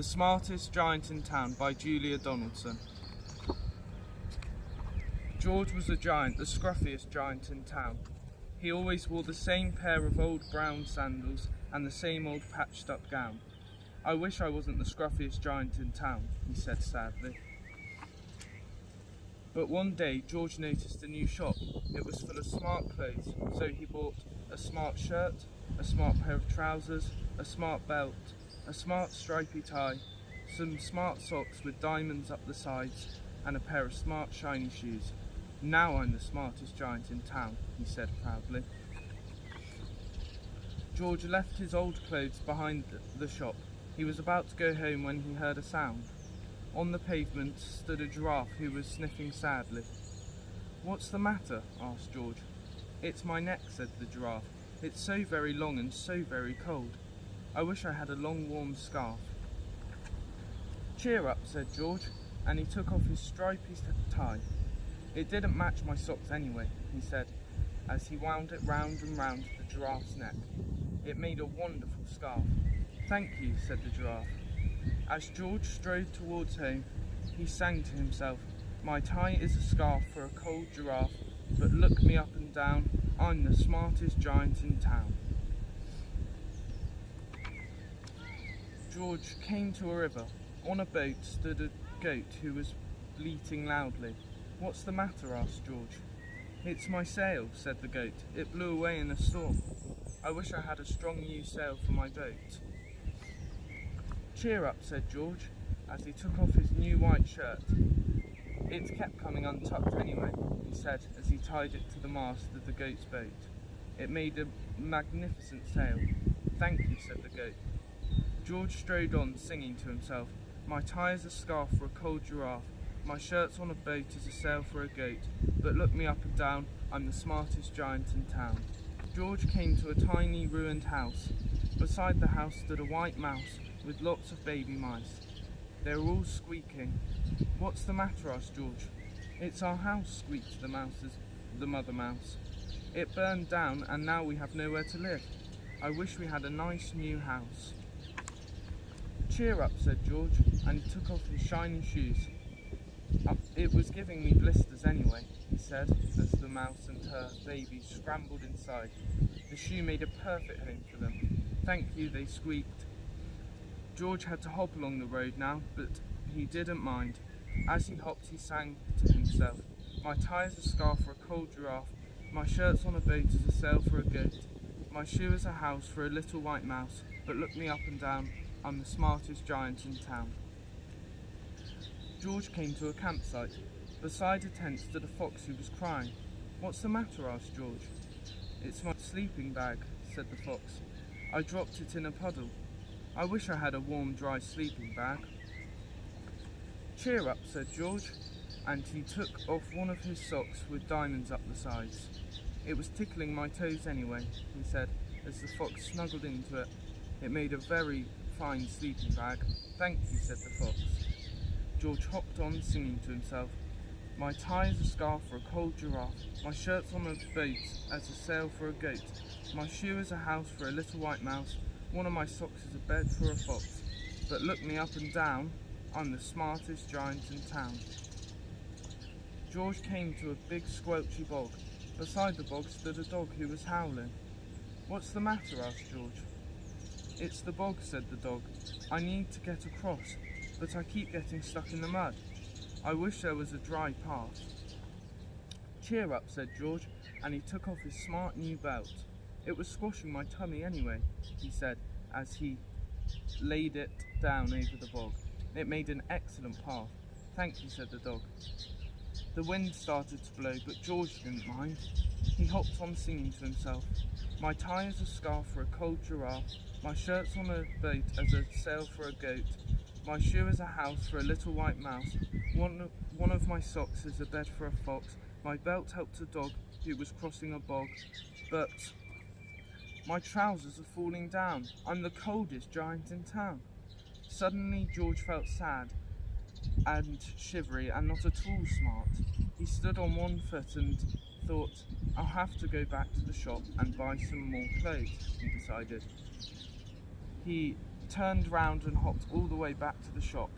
The Smartest Giant in Town by Julia Donaldson. George was a giant, the scruffiest giant in town. He always wore the same pair of old brown sandals and the same old patched up gown. I wish I wasn't the scruffiest giant in town, he said sadly. But one day George noticed a new shop. It was full of smart clothes, so he bought a smart shirt, a smart pair of trousers, a smart belt, a smart stripy tie, some smart socks with diamonds up the sides, and a pair of smart shiny shoes. Now I'm the smartest giant in town, he said proudly. George left his old clothes behind the shop. He was about to go home when he heard a sound. On the pavement stood a giraffe who was sniffing sadly. "What's the matter?" asked George. "It's my neck," said the giraffe. "It's so very long and so very cold. I wish I had a long warm scarf." "Cheer up," said George, and he took off his stripy tie. "It didn't match my socks anyway," he said, as he wound it round and round the giraffe's neck. "It made a wonderful scarf." "Thank you," said the giraffe. As George strode towards home, he sang to himself, "My tie is a scarf for a cold giraffe, but look me up and down, I'm the smartest giant in town." George came to a river. On a boat stood a goat who was bleating loudly. "What's the matter?" asked George. "It's my sail," said the goat. "It blew away in a storm. I wish I had a strong new sail for my boat." "Cheer up," said George, as he took off his new white shirt. "It kept coming untucked anyway," he said, as he tied it to the mast of the goat's boat. "It made a magnificent sail." "Thank you," said the goat. George strode on, singing to himself, "My tie is a scarf for a cold giraffe, my shirt's on a boat is a sail for a goat, but look me up and down, I'm the smartest giant in town." George came to a tiny ruined house. Beside the house stood a white mouse with lots of baby mice. They were all squeaking. "What's the matter?" asked George. "It's our house," squeaked the mother mouse. "It burned down and now we have nowhere to live. I wish we had a nice new house." "Cheer up," said George, and he took off his shiny shoes. "It was giving me blisters anyway," he said, as the mouse and her baby scrambled inside. The shoe made a perfect home for them. "Thank you," they squeaked. George had to hop along the road now, but he didn't mind. As he hopped, he sang to himself, "My tie is a scarf for a cold giraffe, my shirt's on a boat as a sail for a goat, my shoe is a house for a little white mouse, but look me up and down, I'm the smartest giant in town." George came to a campsite. Beside a tent stood a fox who was crying. "What's the matter?" asked George. "It's my sleeping bag," said the fox. "I dropped it in a puddle. I wish I had a warm, dry sleeping bag." "Cheer up," said George, and he took off one of his socks with diamonds up the sides. "It was tickling my toes anyway," he said, as the fox snuggled into it. "It made a very fine sleeping bag." "Thank you," said the fox. George hopped on, singing to himself, "My tie is a scarf for a cold giraffe, my shirt's on a boat as a sail for a goat, my shoe is a house for a little white mouse, one of my socks is a bed for a fox, but look me up and down, I'm the smartest giant in town." George came to a big squelchy bog. Beside the bog stood a dog who was howling. "What's the matter?" asked George. "It's the bog," said the dog. "I need to get across, but I keep getting stuck in the mud. I wish there was a dry path." "Cheer up," said George, and he took off his smart new belt. "It was squashing my tummy anyway," he said, as he laid it down over the bog. "It made an excellent path." "Thank you," said the dog. The wind started to blow, but George didn't mind. He hopped on, singing to himself, "My tie is a scarf for a cold giraffe, my shirt's on a boat as a sail for a goat, my shoe is a house for a little white mouse, one of my socks is a bed for a fox, my belt helped a dog who was crossing a bog, but my trousers are falling down. I'm the coldest giant in town." Suddenly George felt sad and shivery and not at all smart. He stood on one foot and thought, "I'll have to go back to the shop and buy some more clothes," he decided. He turned round and hopped all the way back to the shop.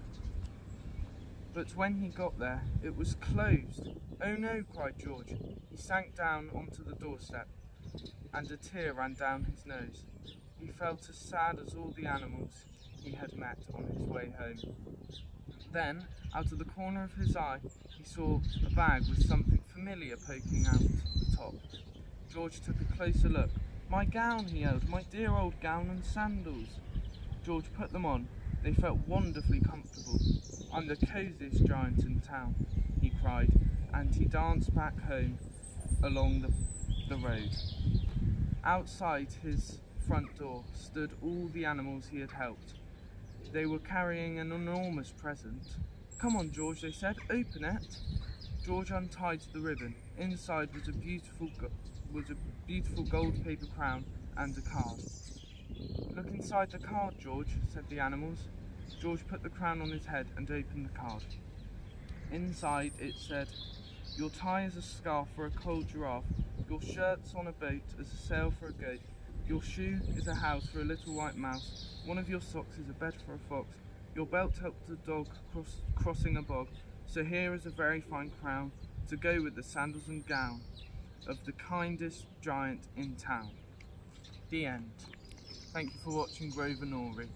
But when he got there, it was closed. "Oh no," cried George. He sank down onto the doorstep, and a tear ran down his nose. He felt as sad as all the animals he had met on his way home. Then, out of the corner of his eye, he saw a bag with something familiar poking out the top. George took a closer look. "My gown," he yelled, "my dear old gown and sandals." George put them on. They felt wonderfully comfortable. "I'm the cosiest giant in town," he cried, and he danced back home along the road. Outside his front door stood all the animals he had helped. They were carrying an enormous present. "Come on, George," they said, "open it." George untied the ribbon. Inside was a beautiful gold paper crown and a card. "Look inside the card, George," said the animals. George put the crown on his head and opened the card. Inside it said, "Your tie is a scarf for a cold giraffe. Your shirt's on a boat as a sail for a goat. Your shoe is a house for a little white mouse. One of your socks is a bed for a fox. Your belt helped a dog crossing a bog. So here is a very fine crown to go with the sandals and gown of the kindest giant in town." The end. Thank you for watching Groveanory.